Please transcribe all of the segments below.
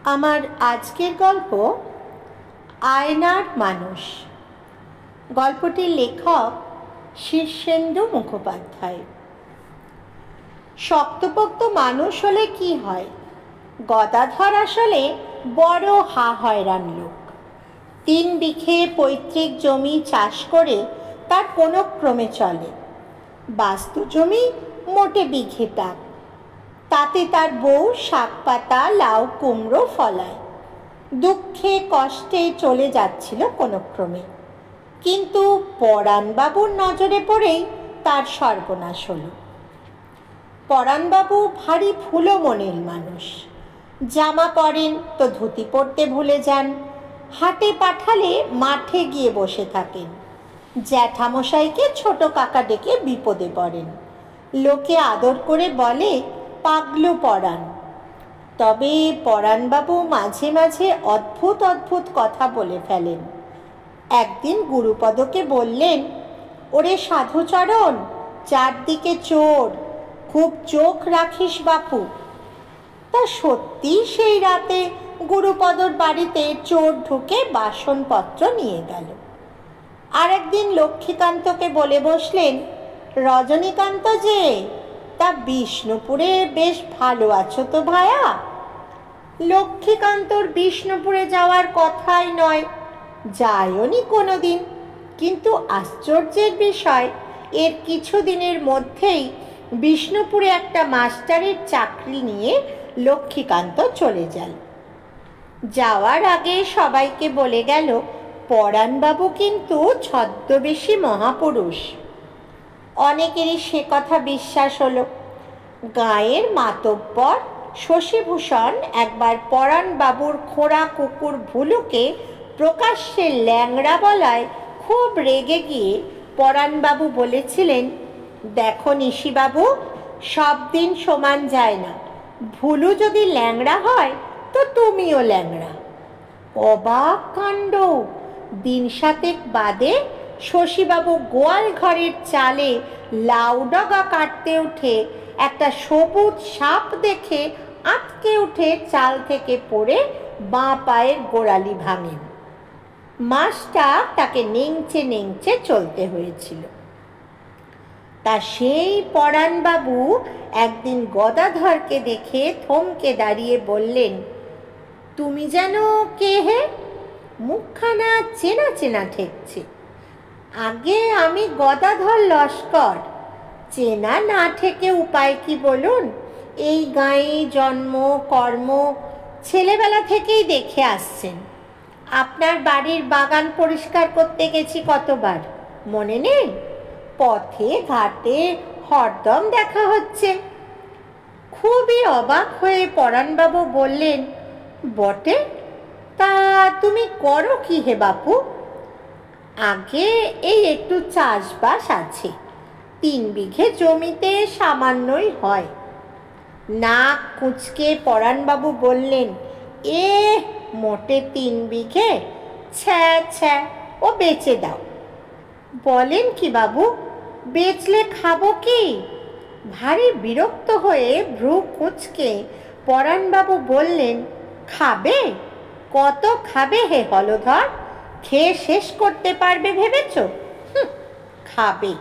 আমার আজকের গল্প আয়নার মানুষ। গল্পটির লেখক শীর্ষেন্দু মুখোপাধ্যায়। শক্তপোক্ত মানুষ হলে কি হয়? গদাধর আসলে বড় হয়রান লোক। 3 বিঘে পৈতৃক জমি চাষ করে তার কোনো ক্রমে চলে। বাস্তু জমি মোটে বিঘেটা। তাতে তার বউ শাক পাতা লাউ কুমড়ো ফলায়। দুঃখে কষ্টে চলে যাচ্ছিল কোনো ক্রমে, কিন্তু পরাণবাবুর নজরে পড়েই তার সর্বনাশ হলো। পরাণবাবু ভারী ভুলো মনের মানুষ। জামা পরেন তো ধুতি পরতে ভুলে যান। হাটে পাঠালে মাঠে গিয়ে বসে থাকেন। জ্যাঠামশাইকে ছোট কাকা ডেকে বিপদে পড়েন। লোকে আদর করে বলে পাগলু পরাণ। তবে পরাণবাবু মাঝে মাঝে অদ্ভুত অদ্ভুত কথা বলে ফেলেন। একদিন গুরুপদকে বললেন, ওরে সাধুচরণ, চারদিকে চোর, খুব চোখ রাখিস বাপু। তা সত্যি সেই রাতে গুরুপদর বাড়িতে চোর ঢুকে বাসনপত্র নিয়ে গেল। আর একদিন লক্ষ্মীকান্তকে বলে বসলেন, রজনীকান্ত যে, তা বিষ্ণুপুরে বেশ ভালো আছো তো ভায়া? লক্ষ্মীকান্তর বিষ্ণুপুরে যাওয়ার কথাই নয়, যায়নি কোনোদিন। কিন্তু আশ্চর্যের বিষয়, এর কিছুদিনের মধ্যেই বিষ্ণুপুরে একটা মাস্টারের চাকরি নিয়ে লক্ষ্মীকান্ত চলে যান। যাওয়ার আগে সবাইকে বলে গেল, পরাণবাবু কিন্তু ছদ্মবেশী মহাপুরুষ। অনেকেরই সে কথা বিশ্বাস হলো। গাঁয়ের মাতব্বর শশীভূষণ একবার পরাণবাবুর খোঁড়া কুকুর ভুলুকে প্রকাশ্যে ল্যাংড়া বলায় খুব রেগে গিয়ে পরাণবাবু বলেছিলেন, দেখো নিশিবাবু, সব দিন সমান যায় না। ভুলু যদি ল্যাংড়া হয় তো তুমিও ল্যাংড়া। অবাক কাণ্ড! দিন 7 বাদে শশীবাবু গোয়াল ঘরের চালে লাউডগা কাটতে উঠে একটা সবুজ সাপ দেখে আটকে উঠে চাল থেকে পড়ে বাঁ পায়ের গোড়ালি ভাঙেন। মাসটা তাকে নেংচে নেংচে চলতে হয়েছিল। তা সেই পরাণবাবু একদিন গদাধরকে দেখে থমকে দাঁড়িয়ে বললেন, তুমি যেন কে হে? মুখখানা চেনা চেনা ঠেকছে। আগে আমি গদাধর লস্কর। চেনা না ঠেকে উপায় কি বলুন? এই গাঁয়ে জন্ম কর্ম, ছেলেবেলা থেকেই দেখে আসছেন। আপনার বাড়ির বাগান পরিষ্কার করতে গেছি কতবার, মনে নেই? পথে ঘাটে হরদম দেখা হচ্ছে। খুবই অবাক হয়ে পরাণবাবু বললেন, বটে? তা তুমি করো কি হে বাপু? আগে এই একটু চাষবাস আছে। 3 বিঘে জমিতে সামান্যই হয়। নাক কুঁচকে পরাণবাবু বললেন, এ মোটে 3 বিঘে? ছ্যা ছ্যা, ও বেচে দাও। বলেন কি বাবু, বেচলে খাবো কি? ভারী বিরক্ত হয়ে ভ্রু কুঁচকে পরাণবাবু বললেন, খাবে? কত খাবে হে হলধর? খেয়ে শেষ করতে পারবে ভেবেছ? খাবে।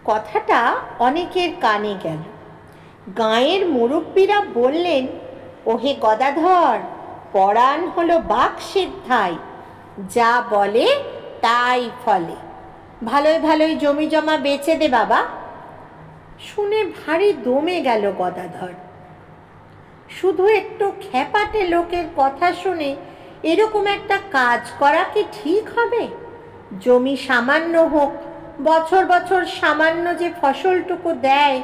কথাটা অনেকের কানে গেল। গাঁয়ের মুরব্বীরা বললেন, ওহে গদাধর, পরাণ হলো বাকসিদ্ধাই, যা বলে তাই ফলে। ভালোই ভালোই জমি জমা বেচে দে বাবা। শুনে ভারী দমে গেল গদাধর। শুধু একটু খ্যাপাটে লোকের কথা শুনে এরকম একটা কাজ করা কি ঠিক হবে? জমি সামান্য হোক, বছর বছর সামান্য যে ফসলটুকু দেয়,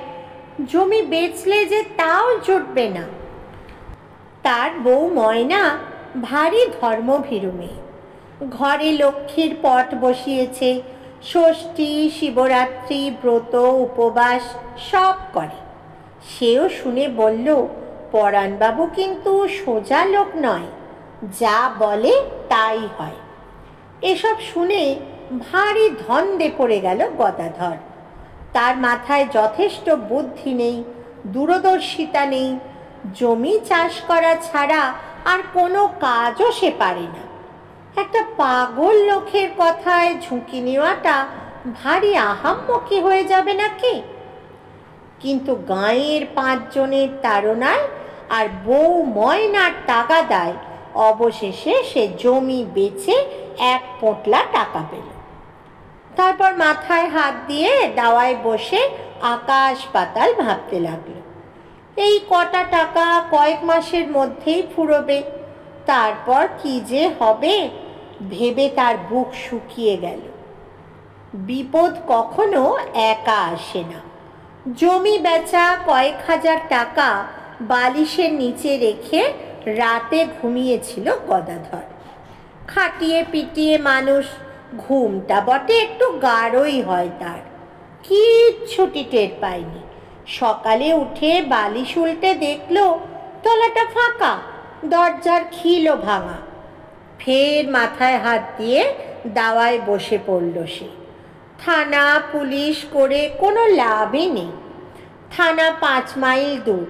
জমি বেচলে যে তাও জুটবে না। তার বউ ময়না ভারী ধর্মভীরু মেয়ে। ঘরে লক্ষ্মীর পট বসিয়েছে, ষষ্ঠী শিবরাত্রি ব্রত উপবাস সব করে। সেও শুনে বলল, পরাণবাবু কিন্তু সোজা লোক নয়, যা বলে তাই হয়। এসব শুনে ভারী ধন্দে পড়ে গেল গদাধর। তার মাথায় যথেষ্ট বুদ্ধি নেই, দূরদর্শিতা নেই। জমি চাষ করা ছাড়া আর কোনো কাজও সে পারে না। একটা পাগল লোকের কথায় ঝুঁকি নেওয়াটা ভারী আহাম্মকি হয়ে যাবে নাকি? কিন্তু গাঁয়ের 5 জনের তাড়নায় আর বউ ময়নার তাগাদায় অবশেষে সে জমি বেচে 1 পোঁটলা টাকা পেল। তারপর মাথায় হাত দিয়ে দাওয়ায় বসে আকাশ পাতাল ভাবতে লাগলো। এই কটা টাকা কয়েক মাসের মধ্যেই ফুরোবে, তারপর কি যে হবে ভেবে তার বুক শুকিয়ে গেল। বিপদ কখনো একা আসে না। জমি বেচা কয়েক হাজার টাকা বালিশের নিচে রেখে রাতে ঘুমিয়েছিল গদাধর। খাটিয়ে পিটিয়ে মানুষ, ঘুমটা বটে একটু গাঢ়ই হয় তার। কিচ্ছুটি টের পায়নি। সকালে উঠে বালিশ উল্টে দেখলো তলাটা ফাঁকা, দরজার খিলও ভাঙা। ফের মাথায় হাত দিয়ে দাওয়ায় বসে পড়ল সে। থানা পুলিশ করে কোনো লাভই নেই। থানা 5 মাইল দূর।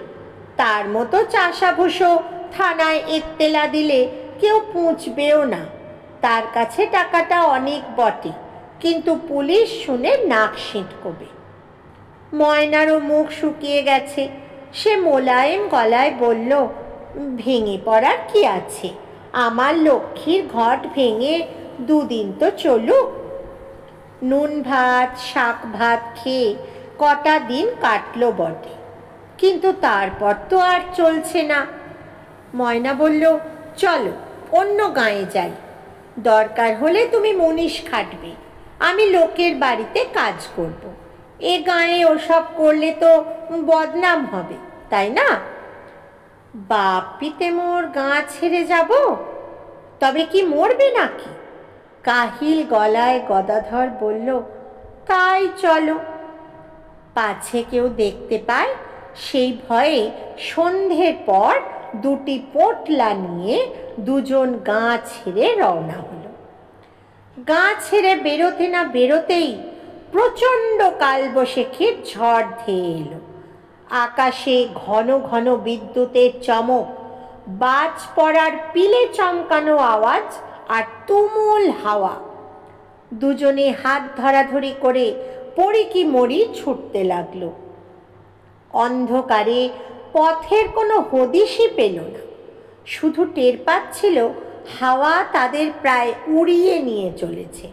তার মতো চাষাভুষো থানায় এত্তেলা দিলে কেউ পুঁছবেও না। তার কাছে টাকাটা অনেক বটে, কিন্তু পুলিশ শুনে নাক সিঁটকবে। ময়নারও মুখ শুকিয়ে গেছে। সে মোলায়েম গলায় বলল, ভেঙে পড়ার কি আছে? আমার লক্ষ্মীর ঘট ভেঙে 2 দিন তো চলুক। নুন ভাত শাক ভাত খেয়ে কটা দিন কাটলো বটে, কিন্তু তারপর তো আর চলছে না। ময়না বলল, চলো অন্য গাঁয়ে যাই। দরকার হলে তুমি মুনিশ খাটবে, আমি লোকের বাড়িতে কাজ করব। এ গাঁয়ে ওসব করলে তো বদনাম হবে, তাই না? বাপ পিতে মোর গাঁ ছেড়ে যাব? তবে কি মরবে নাকি? কাহিল গলায় গদাধর বলল, তাই চলো। পাছে কেউ দেখতে পায় সেই ভয়ে সন্ধ্যের পর 2টি পোঁটলা নিয়ে 2 জন গাঁ ছেড়ে রওনা হলো। গাঁ ছেড়ে বেরোতে না বেরোতেই প্রচণ্ড কালবৈশাখীর ঝড় ধেয়ে এলো। আকাশে ঘন ঘন বিদ্যুতের চমক, বাজ পড়ার পিলে চমকানো আওয়াজ আর তুমুল হাওয়া। দুজনে হাত ধরাধরি করে পড়ি কি মরি ছুটতে লাগলো। অন্ধকারে পথের কোনো হদিশই পেল না। শুধু টের পাচ্ছিল হাওয়া তাদের প্রায় উড়িয়ে নিয়ে চলেছে।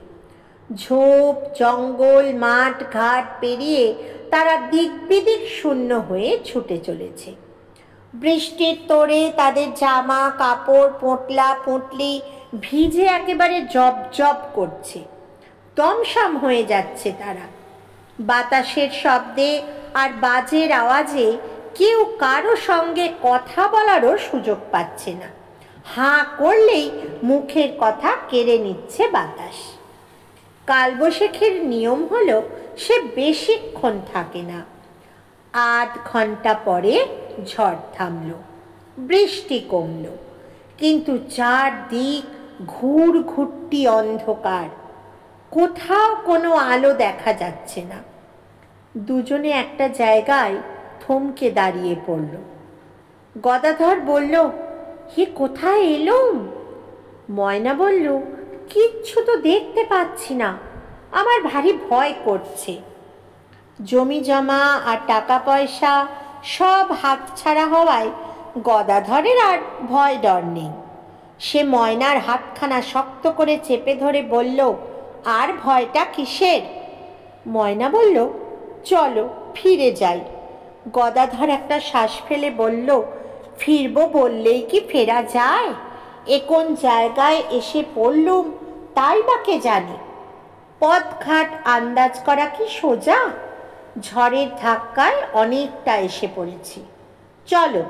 ঝোপ জঙ্গল মাঠ ঘাট পেরিয়ে তারা দিক বিদিক শূন্য হয়ে ছুটে চলেছে। বৃষ্টির তোড়ে তাদের জামা কাপড় পোঁটলা পুঁটলি ভিজে একেবারে জব জব করছে। দমসম হয়ে যাচ্ছে তারা। বাতাসের শব্দে আর বাজের আওয়াজে কেউ কারো সঙ্গে কথা বলারও সুযোগ পাচ্ছে না। হাঁ করলেই মুখের কথা কেড়ে নিচ্ছে বাতাস। কালবৈশাখীর নিয়ম হলো সে বেশিক্ষণ থাকে না। 8 ঘন্টা পরে ঝড় থামলো, বৃষ্টি কমলো, কিন্তু চারদিক ঘুরঘুরটি অন্ধকার। কোথাও কোনো আলো দেখা যাচ্ছে না। দুজনে একটা জায়গায় থমকে দাঁড়িয়ে পড়ল। গদাধর বলল, হে কোথায় এলুম? ময়না বলল, কিচ্ছু তো দেখতে পাচ্ছি না, আমার ভারী ভয় করছে। জমি জমা আর টাকা পয়সা সব হাতছাড়া হওয়ায় গদাধরের আর ভয় ডর নেই। সে ময়নার হাতখানা শক্ত করে চেপে ধরে বলল, আর ভয়টা কিসের? ময়না বলল, চলো ফিরে যাই। গদাধর একটা শ্বাস ফেলে বলল, ফিরবো বললেই কি ফেরা যায়? এ কোন জায়গায় এসে পড়লুম তাই বা কে জানে। পথঘাট আন্দাজ করা কি সোজা? ঝড়ের ধাক্কায় অনেকটা এসে পড়েছি। চলো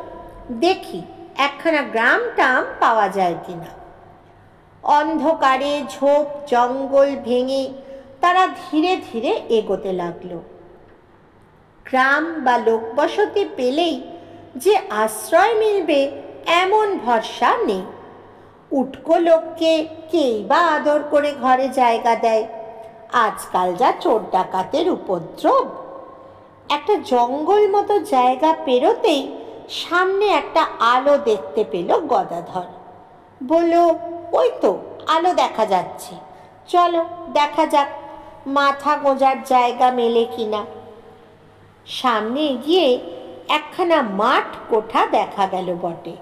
দেখি একখানা গ্রাম টাম পাওয়া যায় কিনা। অন্ধকারে ঝোপ জঙ্গল ভেঙে তারা ধীরে ধীরে এগোতে লাগলো। গ্রাম বা লোকবসতি পেলেই যে আশ্রয় মিলবে এমন ভরসা নেই। উটকো লোককে কেই বা আদর করে ঘরে জায়গা দেয়? আজকাল যা চোর ডাকাতের উপদ্রব। একটা জঙ্গল মতো জায়গা পেরোতেই সামনে একটা আলো দেখতে পেল গদাধর। বলল, ওই তো আলো দেখা যাচ্ছে, চলো দেখা যাক মাথা গোঁজার জায়গা মেলে কিনা। সামনে গিয়ে একখানা মাঠ কোঠা দেখা গেল বটে,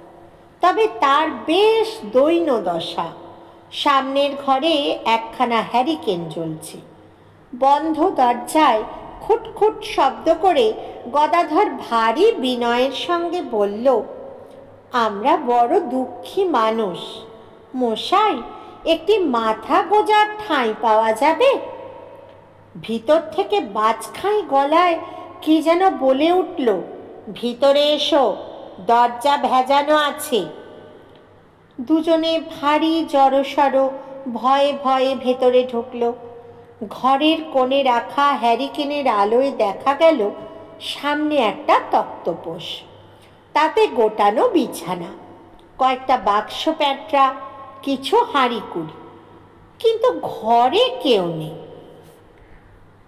তবে তার বেশ দৈন্য দশা। সামনের ঘরে একখানা হ্যারিকেন জ্বলছে। বন্ধ দরজায় খুটখুট শব্দ করে গদাধর ভারী বিনয়ের সঙ্গে বলল, আমরা বড় দুঃখী মানুষ, মশাই একটি মাথা গোঁজার ঠাঁই পাওয়া যাবে? ভিতর থেকে বাজখাঁই গলায় কি যেন বলে উঠল, ভিতরে এসো, দরজা ভেজানো আছে। দুজনে ভারী জড়সড় ভয়ে ভয়ে ভেতরে ঢুকল। ঘরের কোণে রাখা হ্যারিকেনের আলোয় দেখা গেল সামনে একটা তক্তপোষ, তাতে গোটানো বিছানা, কয়েকটা বাক্স প্যাঁটরা, কিছু হাঁড়ি কুড়ি, কিন্তু ঘরে কেউ নেই।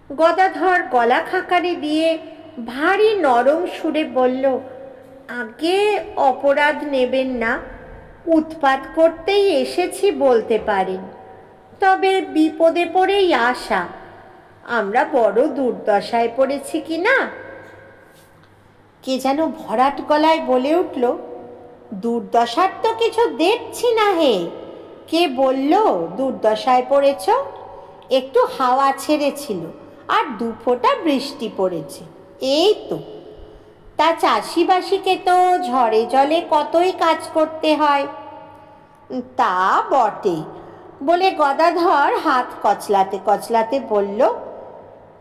গদাধর গলা খাকারি দিয়ে ভারী নরম সুরে বলল, আগে অপরাধ নেবেন না, উৎপাত করতেই এসেছি বলতে পারেন, তবে বিপদে পড়েই আসা। আমরা বড় দুর্দশায় পড়েছি কি না। কে যেন ভরাট গলায় বলে উঠল, দুর্দশার তো কিছু দেখছি না হে। কে বলল দুর্দশায় পড়েছ? একটু হাওয়া ছেড়েছিল আর দুফোঁটা বৃষ্টি পড়েছে, এই তো। তা চাষিবাসীকে তো ঝড়ে জলে কতই কাজ করতে হয়। তা বটে, বলে গদাধর হাত কচলাতে কচলাতে বলল,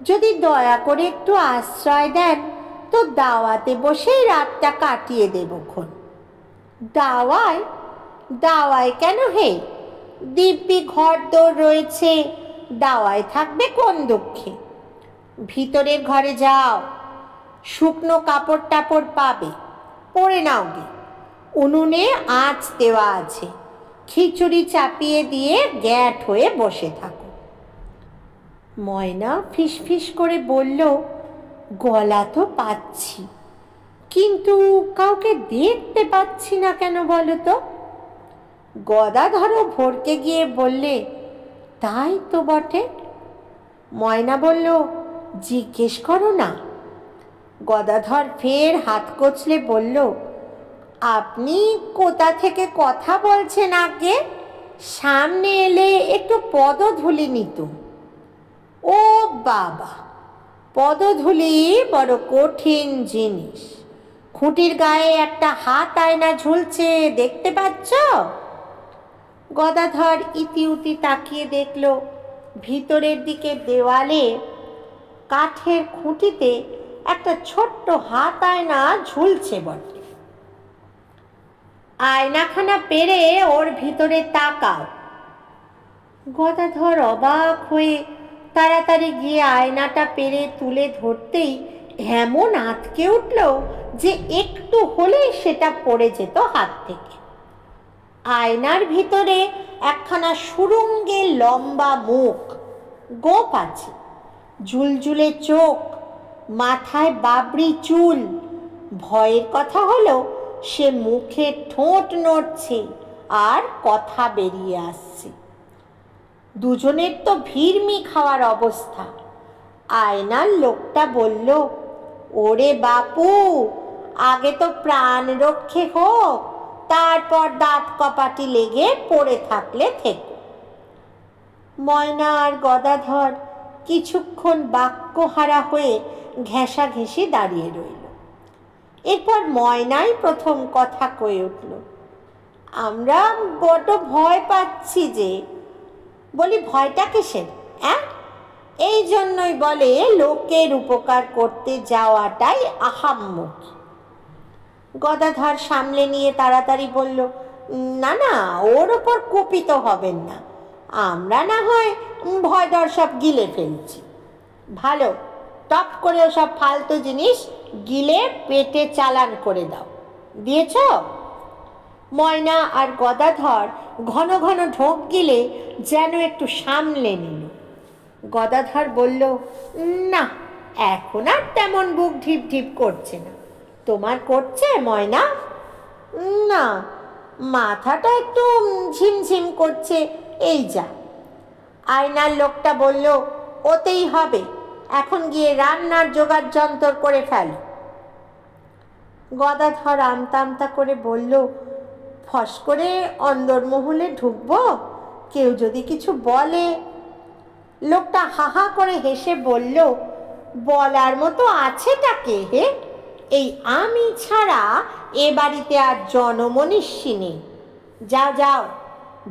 যদি দয়া করে একটু আশ্রয় দেন তো দাওয়াতে বসেই রাতটা কাটিয়ে দেবক্ষণ। দাওয়ায়? দাওয়ায় কেন হে? দিব্যি ঘর দোর রয়েছে, দাওয়ায় থাকবে কোন দুঃখে? ভিতরের ঘরে যাও, শুকনো কাপড় টাপড় পাবে, পরে নাও গে। উনুনে আঁচ দেওয়া আছে, খিচুড়ি চাপিয়ে দিয়ে গ্যাঁট হয়ে বসে থাকো। ময়না ফিসফিস করে বলল, গলা তো পাচ্ছি, কিন্তু কাউকে দেখতে পাচ্ছি না কেন বলো তো? গদাধরও ভরকে গিয়ে বললে, তাই তো বটে। ময়না বলল, জিজ্ঞেস করো না। গদাধর ফের হাত কচলে বলল, আপনি কোথা থেকে কথা বলছেন আগে? সামনে এলে একটু পদধূলি নিতুম। ও বাবা, পদধূলি বড় কঠিন জিনিস। খুঁটির গায়ে একটা হাত আয়না ঝুলছে, দেখতে পাচ্ছ? গদাধর ইতি উতি তাকিয়ে দেখল, ভিতরের দিকে দেওয়ালে কাঠের খুঁটিতে একটা ছোট্ট হাত আয়না ঝুলছে বটে। আয়নাখানা পেরে ওর ভিতরে তাকাও। গদাধর অবাক হয়ে তাড়াতাড়ি গিয়ে আয়নাটা পেরে তুলে ধরতেই এমন আঁতকে উঠল যে একটু হলেই সেটা পড়ে যেত হাত থেকে। আয়নার ভিতরে একখানা সুরঙ্গে লম্বা মুখ, গোঁফ আছে, ঝুলঝুলে চোখ, মাথায় বাবরি চুল। ভয়ের কথা হলো সে মুখে ঠোঁট নড়ছে আর কথা বেরিয়ে আসছে। দুজনের তো ভিড়মি খাওয়ার অবস্থা। আয়নার লোকটা বলল, ওরে বাপু, আগে তো প্রাণ রক্ষে হোক, তারপর দাঁত কপাটি লেগে পড়ে থাকলে থেকো। ময়না আর গদাধর কিছুক্ষণ বাক্যহারা হয়ে ঘেঁষাঘেঁষি দাঁড়িয়ে রইল। এরপর ময়নাই প্রথম কথা কয়ে উঠল, আমরা বড় ভয় পাচ্ছি যে। বলি, ভয়টা কিসের? এই জন্যই বলে লোকের উপকার করতে যাওয়াটাই আহাম্মকি। গদাধর সামলে নিয়ে তাড়াতাড়ি বলল, না না, ওর ওপর কুপিত হবেন না, আমরা না হয় ভয় ডর সব গিলে ফেলছি। ভালো, টপ করে ওসব ফালতু জিনিস গিলে পেটে চালান করে দাও। দিয়েছ? ময়না আর গদাধর ঘন ঘন ঢোক গিলে যেন একটু সামলে নিল। গদাধর বলল, না, এখন আর তেমন বুক ঢিপ ঢিপ করছে না, তোমার করছে ময়না? না, মাথাটা একটু ঝিমঝিম করছে, এই যা। আয়নার লোকটা বলল, ওতেই হবে, এখন গিয়ে রান্নার জোগাড় যন্তর করে ফেল। গদাধর আমতা আমতা করে বলল, ফস করে অন্দরমহলে ঢুকবো, কেউ যদি কিছু বলে? লোকটা হাহা করে হেসে বলল, বলার মতো আছেটা কে হে? এই আমি ছাড়া এ বাড়িতে আর জনমনীষী নেই। যাও যাও,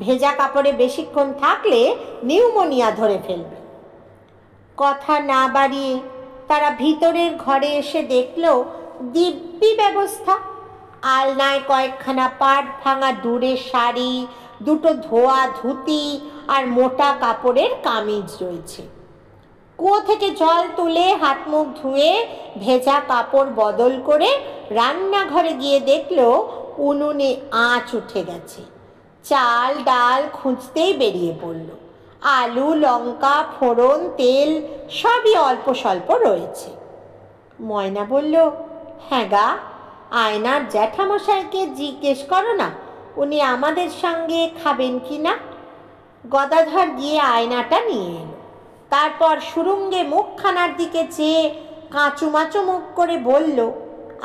ভেজা কাপড়ে বেশিক্ষণ থাকলে নিউমোনিয়া ধরে ফেলবে। কথা না বাড়িয়ে তারা ভিতরের ঘরে এসে দেখল দিব্যি ব্যবস্থা। আলনায় কয়েকখানা পাট ভাঙা দূরের শাড়ি, দুটো ধোয়া ধুতি আর মোটা কাপড়ের কামিজ রয়েছে। কুয়ো থেকে জল তুলে হাত মুখ ধুয়ে ভেজা কাপড় বদল করে রান্নাঘরে গিয়ে দেখল উনুনে আঁচ উঠে গেছে। চাল ডাল খুঁজতেই বেরিয়ে পড়ল। আলু, লঙ্কা, ফোড়ন, তেল সবই অল্প স্বল্প রয়েছে। ময়না বলল, হ্যাঁ গা, আয়নার জ্যাঠামশাইকে জিজ্ঞেস করো না উনি আমাদের সঙ্গে খাবেন কি না। গদাধর গিয়ে আয়নাটা নিয়ে এলো। তারপর সুরঙ্গে মুখখানার দিকে চেয়ে কাঁচুমাচু মুখ করে বলল,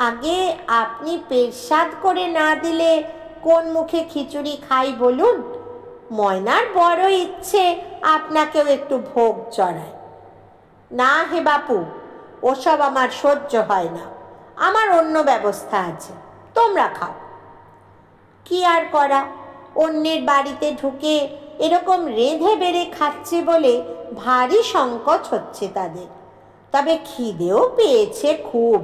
আগে আপনি পেশাদ করে না দিলে কোন মুখে খিচুড়ি খাই বলুন? ময়নার বড় ইচ্ছে আপনাকেও একটু ভোগ চড়ায়। না হে বাপু, ওসব আমার সহ্য হয় না, আমার অন্য ব্যবস্থা আছে, তোমরা খাও। কি আর করা, অন্যের বাড়িতে ঢুকে এরকম রেঁধে বেড়ে খাচ্ছে বলে ভারী সংকোচ হচ্ছে তাদের। তবে খিদেও পেয়েছে খুব,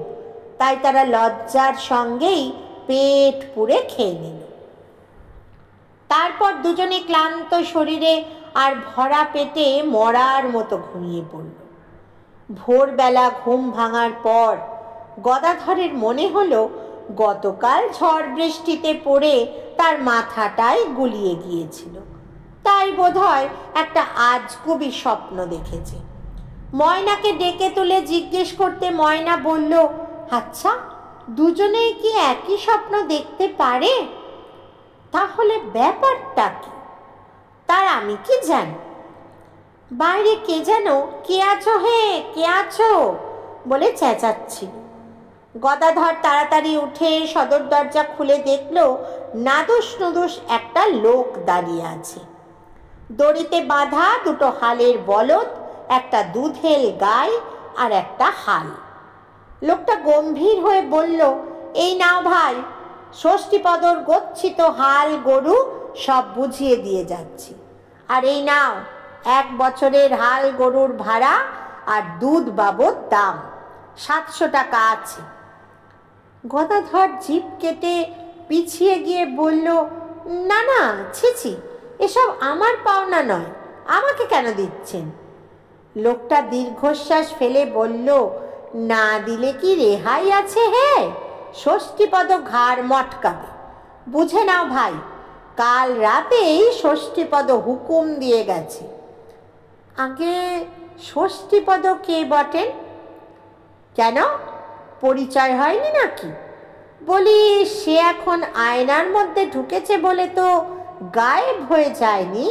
তাই তারা লজ্জার সঙ্গেই পেট পুড়ে খেয়ে নিল। তারপর দুজনে ক্লান্ত শরীরে আর ভরা পেটে মরার মতো ঘুমিয়ে পড়ল। ভোরবেলা ঘুম ভাঙার পর গদাধরের মনে হলো গতকাল ঝড় বৃষ্টিতে পড়ে তার মাথাটাই গুলিয়ে গিয়েছিল, তাই বোধহয় একটা আজগুবি স্বপ্ন দেখেছে। ময়নাকে ডেকে তুলে জিজ্ঞেস করতে ময়না বলল, আচ্ছা, দুজনেই কি একই স্বপ্ন দেখতে পারে? তাহলে ব্যাপারটা কি? তার আমি কি জানি। বাইরে কে যেন কে আছো হে, কে আছো বলে চেঁচাচ্ছিল। গদাধর তাড়াতাড়ি উঠে সদর দরজা খুলে দেখল নাদুস নুদুস একটা লোক দাঁড়িয়ে আছে। দড়িতে বাঁধা দুটো হালের বলদ, একটা দুধেল গাই আর একটা হাল। লোকটা গম্ভীর হয়ে বলল, এই নাও ভাই, ষষ্ঠীপদর গচ্ছিত হাল গরু সব বুঝিয়ে দিয়ে যাচ্ছি, আর এই নাও 1 বছরের হাল গরুর ভাড়া আর দুধ বাবদ দাম 700 টাকা আছে। গদাধর জিভ কেটে পিছিয়ে গিয়ে বলল, না না, ছি, এসব আমার পাওনা নয়, আমাকে কেন দিচ্ছেন? লোকটা দীর্ঘশ্বাস ফেলে বলল, না দিলে কি রেহাই আছে হে? ষষ্ঠীপদ ঘাড় মটকাবে। বুঝে নাও ভাই, কাল রাতেই ষষ্ঠীপদ হুকুম দিয়ে গেছে। আগে ষষ্ঠীপদ কে বটেন? কেন, পরিচয় হয়নি নাকি? বলি, সে এখন আয়নার মধ্যে ঢুকেছে বলে তো গায়েব হয়ে যায়নি।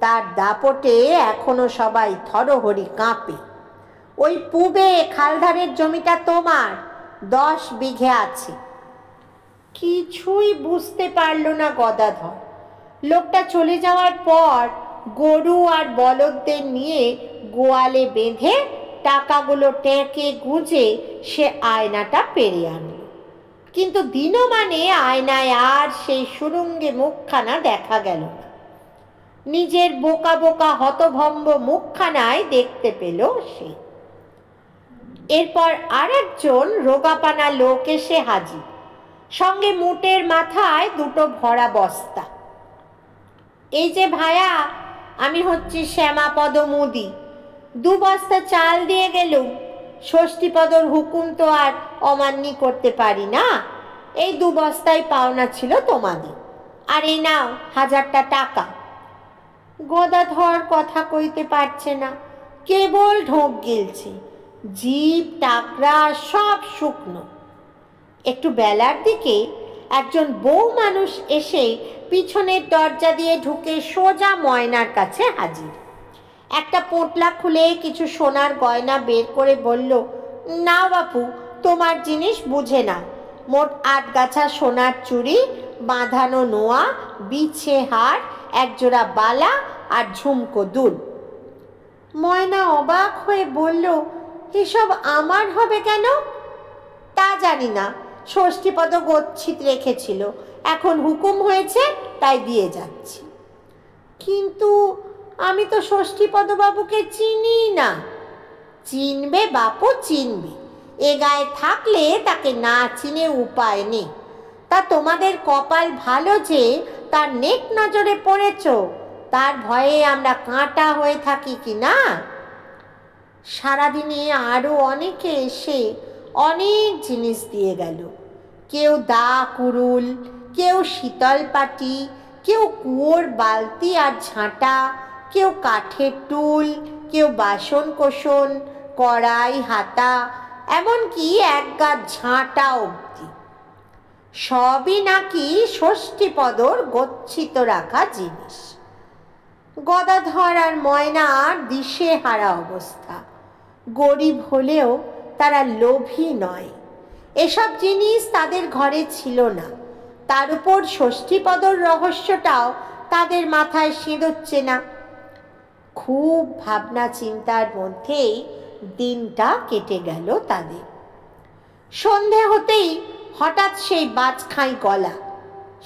তার দাপটে এখনো সবাই থরহরি কাঁপে। ওই পূবে খালধারের জমিটা তোমার, 10 বিঘে আছে। কিছুই বুঝতে পারল না গদাধর। লোকটা চলে যাওয়ার পর গরু আর বলদদের নিয়ে গোয়ালে বেঁধে টাকাগুলো টেকে গুঁজে সে আয়নাটা পেরে আনল। কিন্তু দিনমানে আয়নায় আর সেই সুরঙ্গে মুখখানা দেখা গেল না। নিজের বোকা বোকা হতভম্ব মুখখানায় দেখতে পেল সে। এরপর আরেকজন রোগাপানা লোক এসে হাজির, সঙ্গে মুটের মাথায় দুটো ভরা বস্তা। এই যে ভায়া, আমি হচ্ছি শ্যামাপদ মুদি, 2 বস্তা চাল দিয়ে গেলুম। ষষ্ঠীপদর হুকুম তো আর অমান্য করতে পারি না। এই 2 বস্তাই পাওনা ছিল তোমাদের, আর এই নাও 1000টা টাকা। গদাধর কথা কইতে পারছে না, কেবল ঢোক গিলছে, জিভ টাকরা সব শুকনো। একটু বেলার দিকে একজন বউ মানুষ এসে পিছনের দরজা দিয়ে ঢুকে সোজা ময়নার কাছে হাজির। একটা পোটলা খুলে কিছু সোনার গয়না বের করে বলল, নাও বাপু, তোমার জিনিস বুঝে নাও। মোট 8 গাছা সোনার চুড়ি, বাঁধানো নোয়া, বিছে হার, একজোড়া বালা আর ঝুমকো দুল। ময়না অবাক হয়ে বলল, এসব আমার হবে কেন? তা জানি না, ষষ্ঠীপদ গচ্ছিত রেখেছিল, এখন হুকুম হয়েছে তাই দিয়ে যাচ্ছি। কিন্তু আমি তো ষষ্ঠীপদ বাবুকে চিনি না। চিনবে বাপু, চিনবে। এ গায়ে থাকলে তাকে না চিনে উপায় নেই। তা তোমাদের কপাল ভালো যে তার নেক নজরে পড়েছ, তার ভয়ে আমরা কাঁটা হয়ে থাকি কি না। সারাদিনে আরও অনেকে এসে অনেক জিনিস দিয়ে গেল। কেউ দা কুড়ুল, কেউ শীতল পাটি, কেউ কুয়োর বালতি আর ঝাঁটা, কেউ কাঠের টুল, কেউ বাসন কোসন, কড়াই, হাতা, এমনকি এক গাছ ঝাঁটা অবধি। সবই নাকি ষষ্ঠীপদর গচ্ছিত রাখা জিনিস। গদাধর আর ময়নার দিশে হারা অবস্থা। গরিব হলেও তারা লোভী নয়। এসব জিনিস তাদের ঘরে ছিল না। তার উপর ষষ্ঠীপদর রহস্যটাও তাদের মাথায় সিঁদোচ্ছে না। খুব ভাবনা চিন্তার মধ্যেই দিনটা কেটে গেল তাদের। সন্ধে হতেই হঠাৎ সেই বাজখাঁই গলা,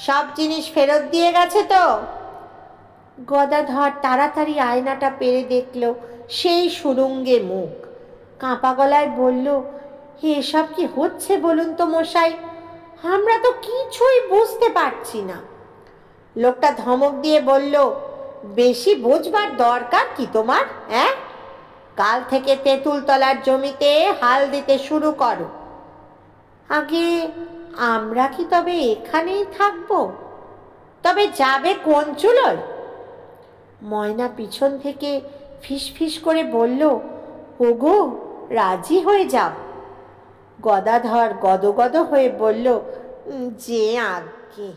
সব জিনিস ফেরত দিয়ে গেছে তো? গদাধর তাড়াতাড়ি আয়নাটা পেরে দেখল সেই সুরঙ্গে মুখ। কাঁপা গলায় বলল, এসব কি হচ্ছে বলুন তো মশাই? আমরা তো কিছুই বুঝতে পারছি না। লোকটা ধমক দিয়ে বলল, বেশি বুঝবার দরকার কি তোমার? কাল থেকে তেঁতুলতলার জমিতে হাল দিতে শুরু করো। আগে আমরা কি তবে এখানেই থাকবো? তবে যাবে কোন চুলোয়? ময়না পিছন থেকে ফিস ফিস করে বলল, ওগো, রাজি হয়ে যাও। গদাধর গদগদ হয়ে বলল, যে আজ্ঞে।